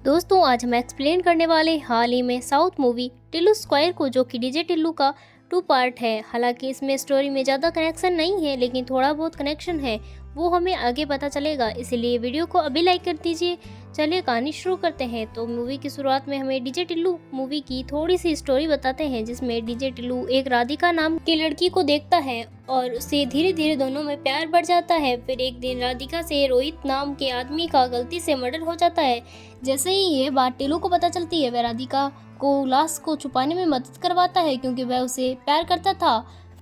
दोस्तों आज हम एक्सप्लेन करने वाले हाल ही में साउथ मूवी टिल्लू स्क्वायर को, जो कि डीजे टिल्लू का 2 पार्ट है। हालांकि इसमें स्टोरी में ज़्यादा कनेक्शन नहीं है, लेकिन थोड़ा बहुत कनेक्शन है, वो हमें आगे पता चलेगा। इसीलिए वीडियो को अभी लाइक कर दीजिए। चलिए कहानी शुरू करते हैं। तो मूवी की शुरुआत में हमें डीजे टिल्लू मूवी की थोड़ी सी स्टोरी बताते हैं, जिसमें डीजे टिल्लू एक राधिका नाम की लड़की को देखता है और उससे धीरे धीरे दोनों में प्यार बढ़ जाता है। फिर एक दिन राधिका से रोहित नाम के आदमी का गलती से मर्डर हो जाता है। जैसे ही ये बात टिल्लू को पता चलती है, वह राधिका को लाश को छुपाने में मदद करवाता है, क्योंकि वह उसे प्यार करता था।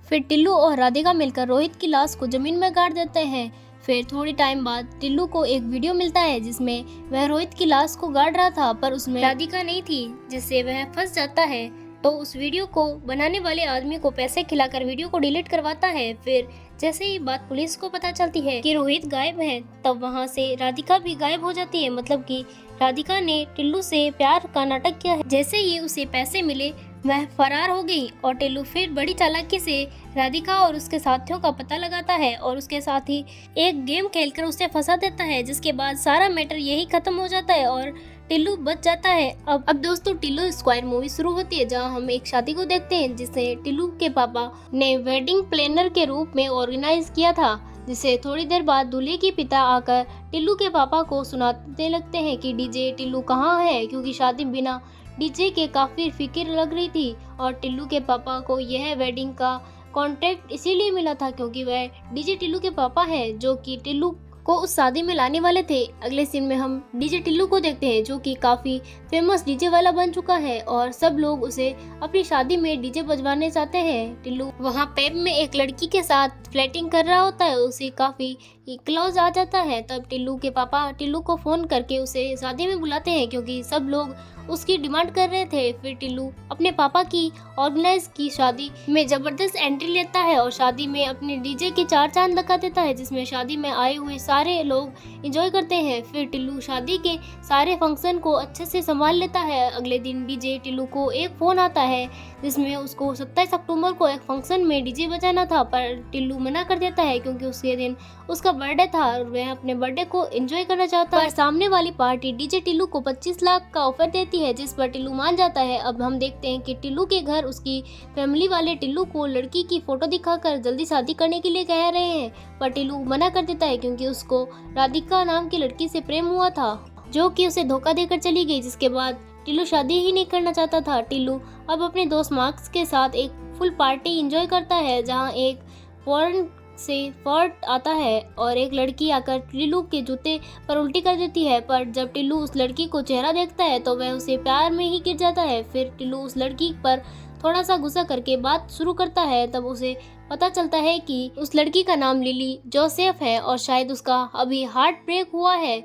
फिर टिल्लू और राधिका मिलकर रोहित की लाश को जमीन में गाड़ देते हैं। फिर थोड़ी टाइम बाद टिल्लू को एक वीडियो मिलता है, जिसमें वह रोहित की लाश को गाड़ रहा था, पर उसमें राधिका नहीं थी, जिससे वह फंस जाता है। तो उस वीडियो को बनाने वाले आदमी को पैसे खिलाकर वीडियो को डिलीट करवाता है। फिर जैसे ही बात पुलिस को पता चलती है कि रोहित गायब है, तब वहां से राधिका भी गायब हो जाती है। मतलब कि राधिका ने टिल्लू से प्यार का नाटक किया है। जैसे ही उसे पैसे मिले, वह फरार हो गई और टिल्लू फिर बड़ी चालाकी से राधिका और उसके साथियों का पता लगाता है और उसके साथ ही एक गेम खेलकर उसे फंसा देता है, जिसके बाद सारा मैटर यही खत्म हो जाता है और टिल्लू बच जाता है। अब दोस्तों टिल्लू स्क्वायर मूवी शुरू होती है, जहां हम एक शादी को देखते हैं, जिसे टिल्लू के पापा ने वेडिंग प्लानर के रूप में ऑर्गेनाइज किया था। जिसे थोड़ी देर बाद दूल्हे के पिता आकर टिल्लू के पापा को सुनाते लगते हैं कि डीजे टिल्लू कहाँ है, क्योंकि शादी बिना डीजे के काफी फिक्र लग रही थी। और टिल्लू के पापा को यह वेडिंग का कॉन्ट्रैक्ट इसीलिए मिला था क्योंकि वह डीजे टिल्लू के पापा है, जो कि टिल्लू को उस शादी में लाने वाले थे। अगले सीन में हम डीजे टिल्लू को देखते हैं, जो कि काफी फेमस डीजे वाला बन चुका है और सब लोग उसे अपनी शादी में डीजे बजवाने चाहते हैं। टिल्लू वहाँ पेब में एक लड़की के साथ फ्लर्टिंग कर रहा होता है, उसे काफी क्लोज आ जाता है। तब टिल्लू के पापा टिल्लू को फोन करके उसे शादी में बुलाते हैं, क्योंकि सब लोग उसकी डिमांड कर रहे थे। फिर टिल्लू अपने पापा की ऑर्गेनाइज की शादी में जबरदस्त एंट्री लेता है और शादी में अपने डीजे के 4 चांद लगा देता है, जिसमें शादी में आए हुए सारे लोग एंजॉय करते हैं। फिर टिल्लू शादी के सारे फंक्शन को अच्छे से संभाल लेता है। अगले दिन डीजे टिल्लू को एक फोन आता है, जिसमें उसको 27 अक्टूबर को एक फंक्शन में डीजे बजाना था, पर टिल्लू मना कर देता है क्योंकि उसके दिन उसका बर्थडे था और वह अपने बर्थडे को एंजॉय करना चाहता है। सामने वाली पार्टी डीजे टिल्लू को 25 लाख का ऑफर देती है, जिस पर टिल्लू मान जाता है। अब हम देखते हैं कि टिल्लू के घर उसकी फैमिली वाले टिल्लू को लड़की की फोटो दिखाकर जल्दी शादी करने के लिए कह रहे हैं, पर टिल्लू मना कर देता है क्योंकि उसको राधिका नाम की लड़की से प्रेम हुआ था, जो कि उसे धोखा देकर चली गई। जिसके बाद टिल्लू शादी ही नहीं करना चाहता था। टिल्लू अब अपने दोस्त मार्क्स के साथ एक फुल पार्टी एंजॉय करता है, जहां एक फॉरेन से फर्ट आता है और एक लड़की आकर टिल्लू के जूते पर उल्टी कर देती है। पर जब टिल्लू उस लड़की को चेहरा देखता है, तो वह उसे प्यार में ही गिर जाता है। फिर टिल्लू उस लड़की पर थोड़ा सा गुस्सा करके बात शुरू करता है। तब उसे पता चलता है कि उस लड़की का नाम लिली जोसेफ है और शायद उसका अभी हार्ट ब्रेक हुआ है।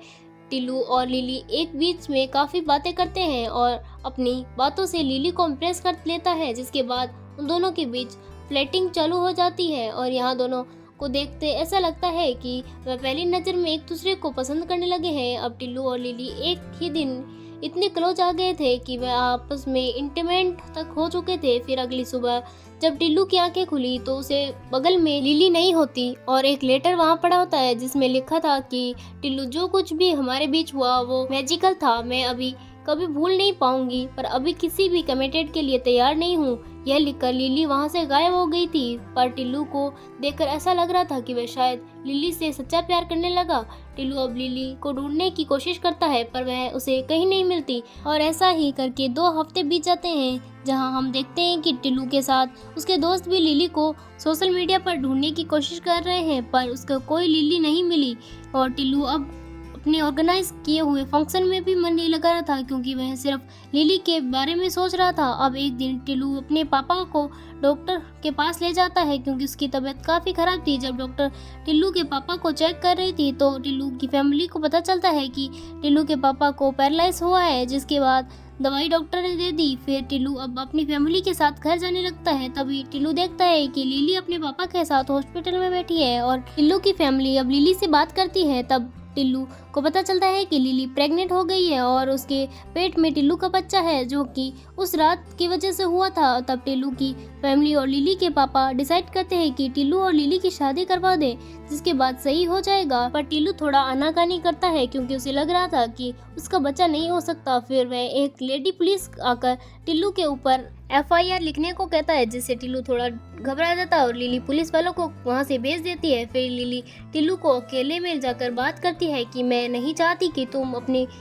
टिल्लू और लिली एक बीच में काफी बातें करते हैं और अपनी बातों से लिली को इम्प्रेस कर लेता है, जिसके बाद उन दोनों के बीच फ्लर्टिंग चालू हो जाती है। और यहाँ दोनों को देखते ऐसा लगता है कि वह पहली नज़र में एक दूसरे को पसंद करने लगे हैं। अब टिल्लू और लिली एक ही दिन इतने क्लोज आ गए थे कि वह आपस में इंटीमेट तक हो चुके थे। फिर अगली सुबह जब टिल्लू की आंखें खुली, तो उसे बगल में लिली नहीं होती और एक लेटर वहां पड़ा होता है, जिसमें लिखा था कि टिल्लू, जो कुछ भी हमारे बीच हुआ वो मैजिकल था, मैं अभी कभी भूल नहीं पाऊंगी, पर अभी किसी भी कमिटेड के लिए तैयार नहीं हूँ। यह लिखकर लिली वहां से गायब हो गई थी। पर टिल्लू को देखकर ऐसा लग रहा था कि वह शायद लिली से सच्चा प्यार करने लगा। टिल्लू अब लिली को ढूंढने की कोशिश करता है, पर वह उसे कहीं नहीं मिलती और ऐसा ही करके 2 हफ्ते बीत जाते हैं, जहां हम देखते हैं कि टिल्लू के साथ उसके दोस्त भी लिली को सोशल मीडिया पर ढूंढने की कोशिश कर रहे हैं, पर उसको कोई लिली नहीं मिली। और टिल्लू अब अपने ऑर्गेनाइज किए हुए फंक्शन में भी मन नहीं लगा रहा था, क्योंकि वह सिर्फ लिली के बारे में सोच रहा था। अब एक दिन टिल्लू अपने पापा को डॉक्टर के पास ले जाता है, क्योंकि उसकी तबीयत काफ़ी ख़राब थी। जब डॉक्टर टिल्लू के पापा को चेक कर रही थी, तो टिल्लू की फैमिली को पता चलता है कि टिल्लू के पापा को पैरालाइज हुआ है, जिसके बाद दवाई डॉक्टर ने दे दी। फिर टिल्लू अब अपनी फैमिली के साथ घर जाने लगता है। तभी टिल्लू देखता है कि लिली अपने पापा के साथ हॉस्पिटल में बैठी है और टिल्लू की फैमिली अब लिली से बात करती है। तब टिल्लू को पता चलता है कि लिली प्रेग्नेंट हो गई है और उसके पेट में टिल्लू का बच्चा है, जो कि उस रात की वजह से हुआ था। तब टिल्लू की फैमिली और लिली के पापा डिसाइड करते हैं कि टिल्लू और लिली की शादी करवा दें, जिसके बाद सही हो जाएगा। पर टिल्लू थोड़ा आनाकानी करता है क्योंकि उसे लग रहा था कि उसका बच्चा नहीं हो सकता। फिर वह एक लेडी पुलिस आकर टिल्लू के ऊपर FIR लिखने को कहता है, जिससे टिल्लू थोड़ा घबरा जाता है और लिली पुलिस वालों को वहाँ से भेज देती है। फिर लिली टिल्लू को अकेले में जाकर बात करती है कि मैं नहीं चाहती कि तुम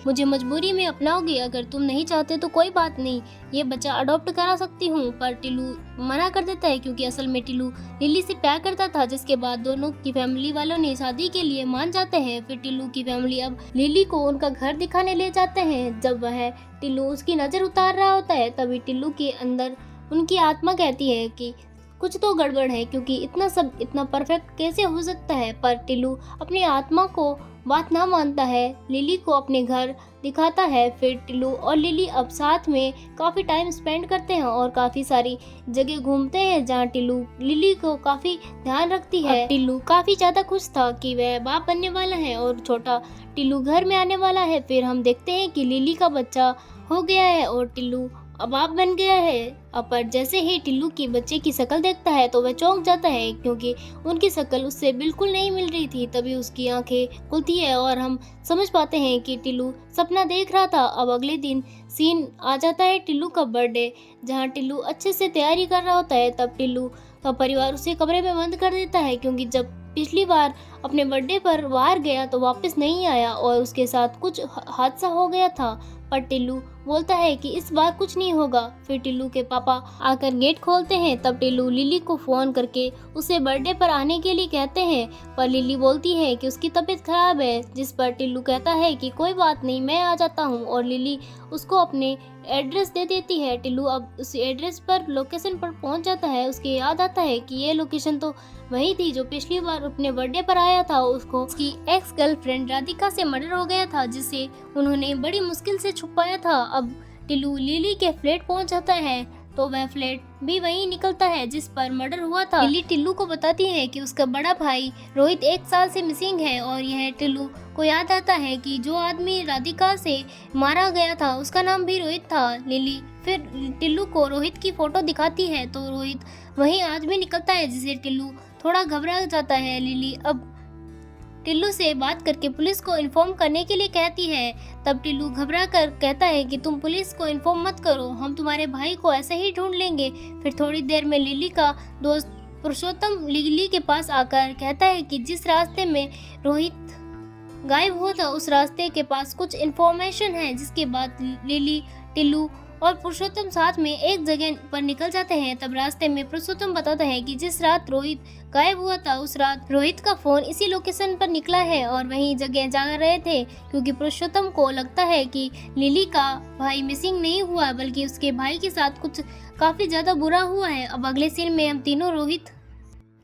मुझे मजबूरी में अपनाओगे। अगर तुम नहीं चाहते तो कोई बात नहीं, ये बच्चा अडॉप्ट करा सकती हूँ। पर टिल्लू मना कर देता है क्योंकि असल में टिल्लू लिली से प्यार करता था, जिसके बाद दोनों की फैमिली वालों ने शादी के लिए मान जाते हैं। फिर टिल्लू की फैमिली अब लिली को उनका घर दिखाने ले जाते हैं। जब वह टिल्लू उसकी नज़र उतार रहा होता है, तभी टिल्लू के अंदर उनकी आत्मा कहती है कि कुछ तो गड़बड़ है, क्योंकि इतना सब इतना परफेक्ट कैसे हो सकता है। पर टिल्लू अपनी आत्मा को बात ना मानता है, लिली को अपने घर दिखाता है। फिर टिल्लू और लिली अब साथ में काफ़ी टाइम स्पेंड करते हैं और काफ़ी सारी जगह घूमते हैं जहाँ टिल्लू लिली को काफ़ी ध्यान रखती है। टिल्लू काफ़ी ज़्यादा खुश था कि वह बाप बनने वाला है और छोटा टिल्लू घर में आने वाला है। फिर हम देखते हैं कि लिली का बच्चा हो गया है और टिल्लू अब बाप बन गया है। पर जैसे ही टिल्लू की बच्चे की शक्ल देखता है तो वह चौंक जाता है, क्योंकि उनकी शक्ल उससे बिल्कुल नहीं मिल रही थी। तभी उसकी आंखें खुलती है और हम समझ पाते हैं कि टिल्लू सपना देख रहा था। अब अगले दिन सीन आ जाता है टिल्लू का बर्थडे, जहां टिल्लू अच्छे से तैयारी कर रहा होता है। तब टिल्लू का परिवार उसे कमरे में बंद कर देता है, क्योंकि जब पिछली बार अपने बर्थडे पर बाहर गया तो वापस नहीं आया और उसके साथ कुछ हादसा हो गया था। पर टिल्लू बोलता है कि इस बार कुछ नहीं होगा। फिर टिल्लू के पापा आकर गेट खोलते हैं। तब टिल्लू लिली को फ़ोन करके उसे बर्थडे पर आने के लिए कहते हैं, पर लिली बोलती है कि उसकी तबीयत खराब है, जिस पर टिल्लू कहता है कि कोई बात नहीं, मैं आ जाता हूँ। और लिली उसको अपने एड्रेस दे देती है। टिल्लू अब उस एड्रेस पर लोकेशन पर पहुंच जाता है। उसके याद आता है कि ये लोकेशन तो वही थी जो पिछली बार अपने बर्थडे पर आया था। उसको उसकी एक्स गर्लफ्रेंड राधिका से मर्डर हो गया था, जिसे उन्होंने बड़ी मुश्किल से छुपाया था। अब टिल्लू लिली के फ्लैट पहुंच जाता है तो वह फ्लैट भी वही निकलता है जिस पर मर्डर हुआ था। लिली टिल्लू को बताती है कि उसका बड़ा भाई रोहित 1 साल से मिसिंग है और यह टिल्लू को याद आता है कि जो आदमी राधिका से मारा गया था उसका नाम भी रोहित था। लिली फिर टिल्लू को रोहित की फोटो दिखाती है तो रोहित वही आदमी निकलता है, जिसे टिल्लू थोड़ा घबरा जाता है। लिली अब टिल्लू से बात करके पुलिस को इन्फॉर्म करने के लिए कहती है। तब टिल्लू घबरा कर कहता है कि तुम पुलिस को इन्फॉर्म मत करो, हम तुम्हारे भाई को ऐसे ही ढूंढ लेंगे। फिर थोड़ी देर में लिली का दोस्त पुरुषोत्तम लिली के पास आकर कहता है कि जिस रास्ते में रोहित गायब हुआ था उस रास्ते के पास कुछ इन्फॉर्मेशन है, जिसके बाद लिली टिल्लू और पुरुषोत्तम साथ में एक जगह पर निकल जाते हैं। तब रास्ते में पुरुषोत्तम बताता है कि जिस रात रोहित गायब हुआ था उस रात रोहित का फोन इसी लोकेशन पर निकला है और वही जगह जा रहे थे, क्योंकि पुरुषोत्तम को लगता है कि लिली का भाई मिसिंग नहीं हुआ बल्कि उसके भाई के साथ कुछ काफी ज्यादा बुरा हुआ है। अब अगले सीन में हम तीनों रोहित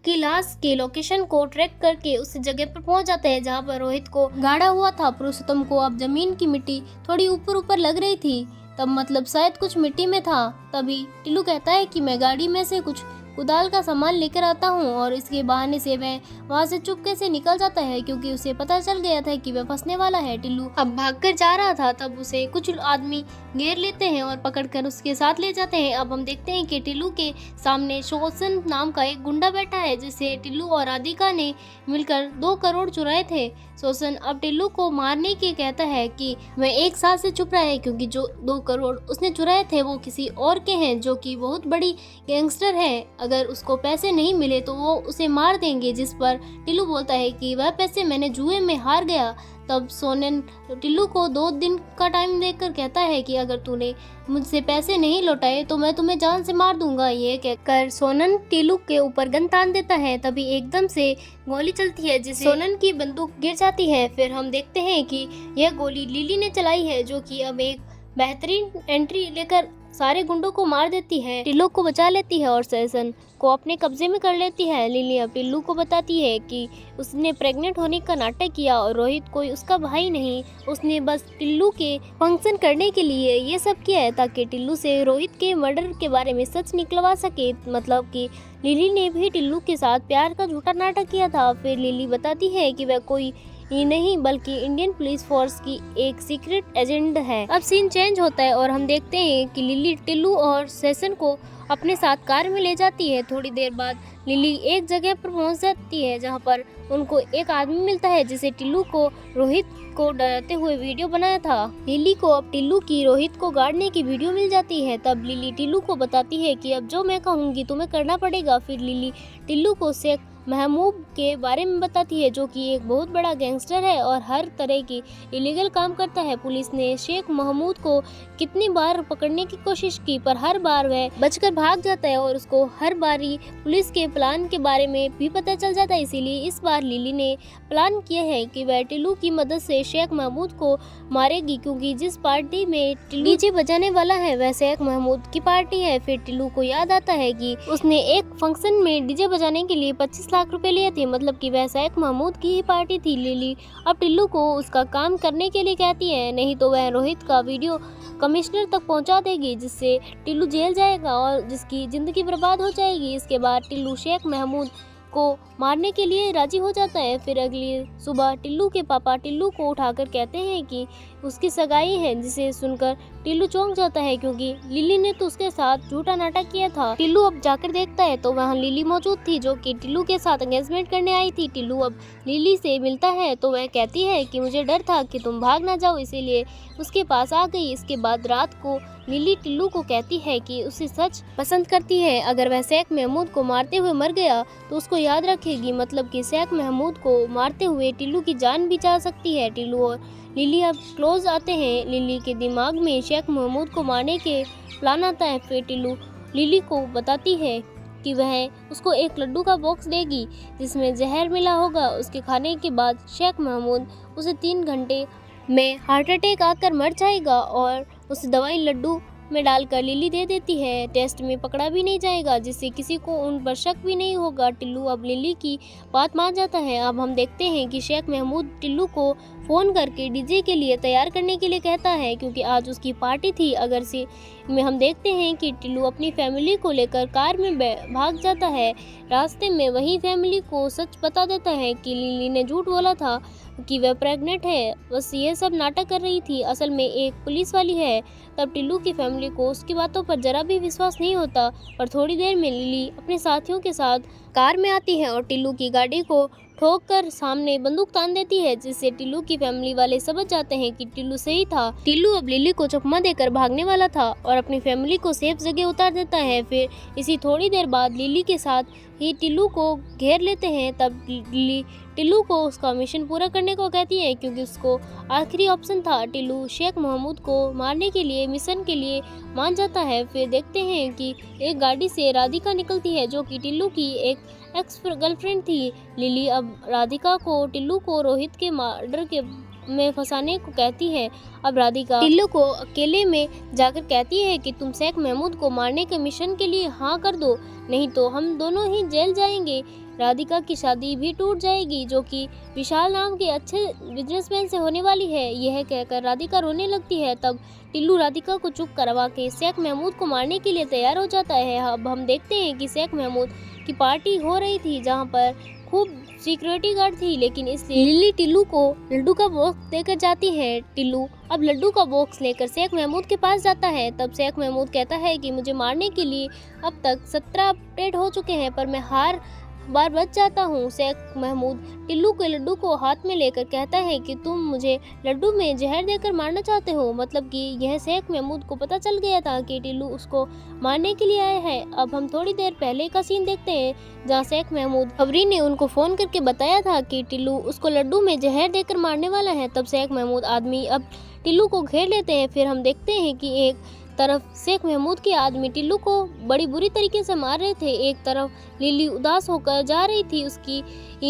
की लाश के लोकेशन को ट्रैक करके उस जगह पर पहुंच जाते हैं जहां पर रोहित को गाड़ा हुआ था। पुरुषोत्तम को अब जमीन की मिट्टी थोड़ी ऊपर ऊपर लग रही थी, तब मतलब शायद कुछ मिट्टी में था। तभी टिल्लू कहता है कि मैं गाड़ी में से कुछ कुदाल का सामान लेकर आता हूँ और इसके बहाने से वह वहाँ से चुपके से निकल जाता है, क्योंकि उसे पता चल गया था कि वह फंसने वाला है। टिल्लू अब भागकर जा रहा था, तब उसे कुछ आदमी घेर लेते हैं और पकड़कर उसके साथ ले जाते हैं। अब हम देखते हैं कि टिल्लू के सामने शोषण नाम का एक गुंडा बैठा है, जिसे टिल्लू और राधिका ने मिलकर 2 करोड़ चुराए थे। शोषण अब टिल्लू को मारने के कहता है कि वह 1 साल से छुप रहा है, क्योंकि जो 2 करोड़ उसने चुराए थे वो किसी और के हैं जो कि बहुत बड़ी गैंगस्टर है। अगर उसको पैसे नहीं मिले तो वो उसे मार देंगे, जिस पर टिल्लू बोलता है कि वह पैसे मैंने जुए में हार गया। तब सोनन टिल्लू को 2 दिन का टाइम देकर कहता है कि अगर तूने मुझसे पैसे नहीं लौटाए तो मैं तुम्हें जान से मार दूंगा। ये कहकर सोनन टिल्लू के ऊपर गन तान देता है। तभी एकदम से गोली चलती है जिससे सोनन की बंदूक गिर जाती है। फिर हम देखते हैं कि यह गोली लिली ने चलाई है, जो कि अब एक बेहतरीन एंट्री लेकर सारे गुंडों को मार देती है, टिल्लू को बचा लेती है और सेशन को अपने कब्जे में कर लेती है। लिली अब टिल्लू को बताती है कि उसने प्रेग्नेंट होने का नाटक किया और रोहित कोई उसका भाई नहीं, उसने बस टिल्लू के फंक्शन करने के लिए ये सब किया है ताकि टिल्लू से रोहित के मर्डर के बारे में सच निकलवा सके। मतलब कि लिली ने भी टिल्लू के साथ प्यार का झूठा नाटक किया था। फिर लिली बताती है कि वह कोई ही नहीं बल्कि इंडियन पुलिस फोर्स की एक सीक्रेट एजेंट है। अब सीन चेंज होता है और हम देखते हैं कि लिली टिल्लू और सेशन को अपने साथ कार में ले जाती है। थोड़ी देर बाद लिली एक जगह पर पहुंच जाती है जहां पर उनको एक आदमी मिलता है जिसे टिल्लू को रोहित को डराते हुए वीडियो बनाया था। लिली को अब टिल्लू की रोहित को गाड़ने की वीडियो मिल जाती है। तब लिली टिल्लू को बताती है कि अब जो मैं कहूँगी तुम्हें करना पड़ेगा। फिर लिली टिल्लू को शेख महमूद के बारे में बताती है जो कि एक बहुत बड़ा गैंगस्टर है और हर तरह की इलीगल काम करता है। पुलिस ने शेख महमूद को कितनी बार पकड़ने की कोशिश की पर हर बार वह बचकर भाग जाता है और उसको हर बारी पुलिस के प्लान के बारे में भी पता चल जाता है। इसीलिए इस बार लिली ने प्लान किया है कि वह टिल्लू की मदद से शेख महमूद को मारेगी, क्योंकि जिस पार्टी में टिल्लू डीजे बजाने वाला है वह शेख महमूद की पार्टी है। फिर टिल्लू को याद आता है कि उसने एक फंक्शन में डीजे बजाने के लिए 25 लाख रुपए लिए थे, मतलब कि वह शेख महमूद की ही पार्टी थी। लिली अब टिल्लू को उसका काम करने के लिए कहती है, नहीं तो वह रोहित का वीडियो कमिश्नर तक पहुंचा देगी जिससे टिल्लू जेल जाएगा और जिसकी जिंदगी बर्बाद हो जाएगी। इसके बाद टिल्लू शेख महमूद को मारने के लिए राजी हो जाता है। फिर अगली सुबह टिल्लू के पापा टिल्लू को उठाकर कहते हैं कि उसकी सगाई है, जिसे सुनकर टिल्लू चौंक जाता है क्योंकि लिली ने तो उसके साथ झूठा नाटक किया था। टिल्लू अब जाकर देखता है तो वहाँ लिली मौजूद थी जो कि टिल्लू के साथ एंगेजमेंट करने आई थी। टिल्लू अब लिली से मिलता है तो वह कहती है कि मुझे डर था कि तुम भाग ना जाओ, इसीलिए उसके पास आ गई। इसके बाद रात को लिली टिल्लू को कहती है कि उसे सच पसंद करती है। अगर वह शेख महमूद को मारते हुए मर गया तो उसको याद रखेगी, मतलब कि शेख महमूद को मारते हुए टिल्लू की जान भी जा सकती है। टिल्लू और लिली अब क्लोज आते हैं। लिली के दिमाग में शेख महमूद को मारने के प्लान आता है। फिर टिल्लू लिली को बताती है कि वह उसको एक लड्डू का बॉक्स देगी जिसमें जहर मिला होगा। उसके खाने के बाद शेख महमूद उसे 3 घंटे में हार्ट अटैक आकर मर जाएगा और उस दवाई लड्डू में डालकर लिली दे देती है। टेस्ट में पकड़ा भी नहीं जाएगा जिससे किसी को उन पर शक भी नहीं होगा। टिल्लू अब लिली की बात मान जाता है। अब हम देखते हैं कि शेख महमूद टिल्लू को फ़ोन करके डीजे के लिए तैयार करने के लिए कहता है क्योंकि आज उसकी पार्टी थी। अगर से में हम देखते हैं कि टिल्लू अपनी फैमिली को लेकर कार में भाग जाता है। रास्ते में वही फैमिली को सच बता देता है कि लिली ने झूठ बोला था कि वह प्रेग्नेंट है, बस ये सब नाटक कर रही थी, असल में एक पुलिस वाली है। तब टिल्लू की फैमिली को उसकी बातों पर जरा भी विश्वास नहीं होता। पर थोड़ी देर में लिली अपने साथियों के साथ कार में आती है और टिल्लू की गाड़ी को ठोक कर सामने बंदूक तान देती है, जिससे टिल्लू की फैमिली वाले समझ जाते हैं कि टिल्लू सही था। टिल्लू अब लिली को चकमा देकर भागने वाला था और अपनी फैमिली को सेफ जगह उतार देता है। फिर इसी थोड़ी देर बाद लिली के साथ ही टिल्लू को घेर लेते हैं। तब लिली टिल्लू को उसका मिशन पूरा करने को कहती है क्योंकि उसको आखिरी ऑप्शन था। टिल्लू शेख महमूद को मारने के लिए मिशन के लिए मान जाता है। फिर देखते हैं कि एक गाड़ी से राधिका निकलती है जो कि टिल्लू की एक एक्स गर्लफ्रेंड थी। लिली अब राधिका को टिल्लू को रोहित के मर्डर के में फंसाने को कहती है। अब राधिका टिल्लू को अकेले में जाकर कहती है कि तुम शेख महमूद को मारने के मिशन के लिए हाँ कर दो, नहीं तो हम दोनों ही जेल जाएंगे। राधिका की शादी भी टूट जाएगी जो कि विशाल नाम के अच्छे बिजनेसमैन से होने वाली है। यह कहकर राधिका रोने लगती है। तब टिल्लू राधिका को चुप करवा के शेख महमूद को मारने के लिए तैयार हो जाता है। अब हम देखते हैं कि शेख महमूद की पार्टी हो रही थी जहां पर खूब सिक्योरिटी गार्ड थी, लेकिन इसलिए लिली टिल्लू को लड्डू का बॉक्स देकर जाती है। टिल्लू अब लड्डू का बॉक्स लेकर शेख महमूद के पास जाता है। तब शेख महमूद कहता है कि मुझे मारने के लिए अब तक 17 अपडेट हो चुके हैं पर मैं हर बार बच जाता हूँ। शेख महमूद टिल्लू के लड्डू को हाथ में लेकर कहता है कि तुम मुझे लड्डू में जहर देकर मारना चाहते हो, मतलब कि यह शेख महमूद को पता चल गया था कि टिल्लू उसको मारने के लिए आया है। अब हम थोड़ी देर पहले का सीन देखते हैं जहाँ शेख महमूद खबरी ने उनको फ़ोन करके बताया था कि टिल्लू उसको लड्डू में जहर देकर मारने वाला है। तब शेख महमूद आदमी अब टिल्लू को घेर लेते हैं। फिर हम देखते हैं कि एक तरफ शेख महमूद के आदमी टिल्लू को बड़ी बुरी तरीके से मार रहे थे, एक तरफ लिली उदास होकर जा रही थी।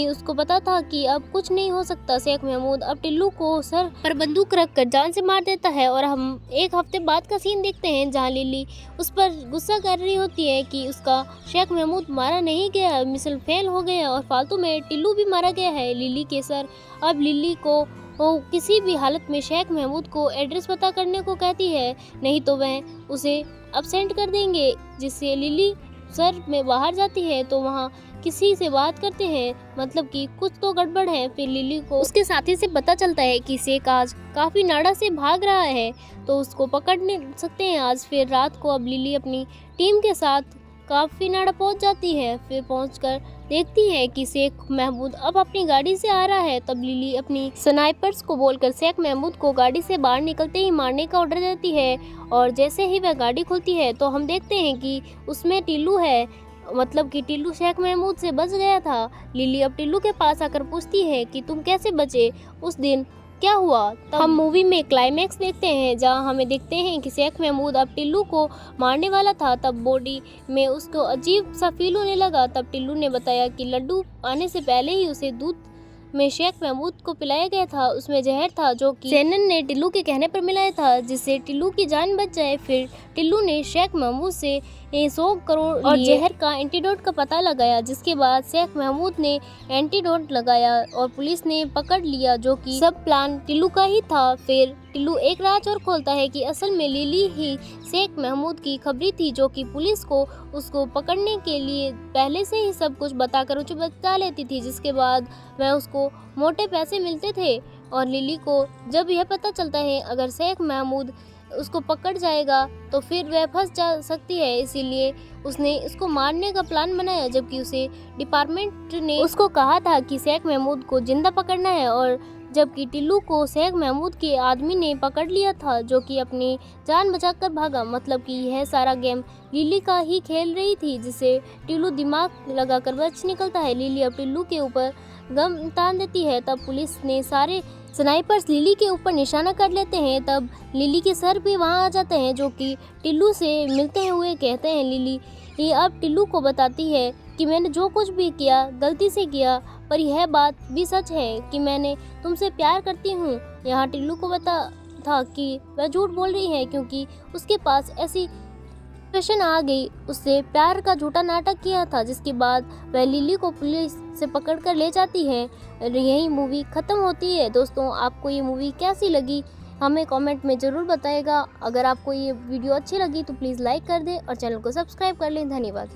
उसको पता था कि अब कुछ नहीं हो सकता। शेख महमूद अब टिल्लू को सर पर बंदूक रखकर जान से मार देता है। और हम एक हफ्ते बाद का सीन देखते हैं जहां लिली उस पर गुस्सा कर रही होती है कि उसका शेख महमूद मारा नहीं गया, मिशन फेल हो गया और फालतू में टिल्लू भी मारा गया है। लिली के सर अब लिली को वो किसी भी हालत में शेख महमूद को एड्रेस पता करने को कहती है, नहीं तो वह उसे अब्सेंट कर देंगे, जिससे लिली सर में बाहर जाती है तो वहाँ किसी से बात करते हैं, मतलब कि कुछ तो गड़बड़ है। फिर लिली को उसके साथी से पता चलता है कि शेख आज काफ़ी नाड़ा से भाग रहा है, तो उसको पकड़ नहीं सकते हैं आज। फिर रात को अब लिली अपनी टीम के साथ काफ़ी नाड़ा पहुंच जाती है। फिर पहुंचकर देखती है कि शेख महमूद अब अपनी गाड़ी से आ रहा है। तब लिली अपनी स्नाइपर्स को बोलकर शेख महमूद को गाड़ी से बाहर निकलते ही मारने का ऑर्डर देती है। और जैसे ही वह गाड़ी खुलती है तो हम देखते हैं कि उसमें टिल्लू है, मतलब कि टिल्लू शेख महमूद से बच गया था। लिली अब टिल्लू के पास आकर पूछती है कि तुम कैसे बचे, उस दिन क्या हुआ। तब हम मूवी में क्लाइमैक्स देखते हैं जहां हमें देखते हैं कि शेख महमूद अब टिल्लू को मारने वाला था। तब बॉडी में उसको अजीब सा फील होने लगा। तब टिल्लू ने बताया कि लड्डू आने से पहले ही उसे दूध में शेख महमूद को पिलाया गया था, उसमें जहर था जो कि सैनन ने टिल्लू के कहने पर मिलाया था जिससे टिल्लू की जान बच जाए। फिर टिल्लू ने शेख महमूद से 100 करोड़ और जहर का एंटीडोट का पता लगाया, जिसके बाद शेख महमूद ने एंटीडोट लगाया और पुलिस ने पकड़ लिया, जो कि सब प्लान टिल्लू का ही था। फिर टिल्लू एक राज और खोलता है कि असल में लिली ही शेख महमूद की खबरी थी, जो कि पुलिस को उसको पकड़ने के लिए पहले से ही सब कुछ बताकर उसे बता लेती थी, जिसके बाद वह उसको मोटे पैसे मिलते थे। और लिली को जब यह पता चलता है अगर शेख महमूद उसको पकड़ जाएगा तो फिर वह फंस जा सकती है, इसीलिए उसने इसको मारने का प्लान बनाया, जबकि उसे डिपार्टमेंट ने उसको कहा था कि शेख महमूद को जिंदा पकड़ना है। और जबकि टिल्लू को शेख महमूद के आदमी ने पकड़ लिया था, जो कि अपनी जान बचाकर भागा। मतलब कि यह सारा गेम लिली का ही खेल रही थी, जिसे टिल्लू दिमाग लगाकर बच निकलता है। लिली अब टिल्लू के ऊपर गम तान देती है। तब पुलिस ने सारे स्नाइपर्स लिली के ऊपर निशाना कर लेते हैं। तब लिली के सर भी वहां आ जाते हैं, जो कि टिल्लू से मिलते हुए कहते हैं। लिली ये अब टिल्लू को बताती है कि मैंने जो कुछ भी किया गलती से किया, पर यह बात भी सच है कि मैंने तुमसे प्यार करती हूँ। यहाँ टिल्लू को पता था कि वह झूठ बोल रही है, क्योंकि उसके पास ऐसी सिचुएशन आ गई, उससे प्यार का झूठा नाटक किया था, जिसके बाद वह लिली को पुलिस से पकड़ कर ले जाती है। यही मूवी ख़त्म होती है। दोस्तों, आपको ये मूवी कैसी लगी हमें कमेंट में ज़रूर बताइएगा। अगर आपको ये वीडियो अच्छी लगी तो प्लीज़ लाइक कर दें और चैनल को सब्सक्राइब कर लें। धन्यवाद।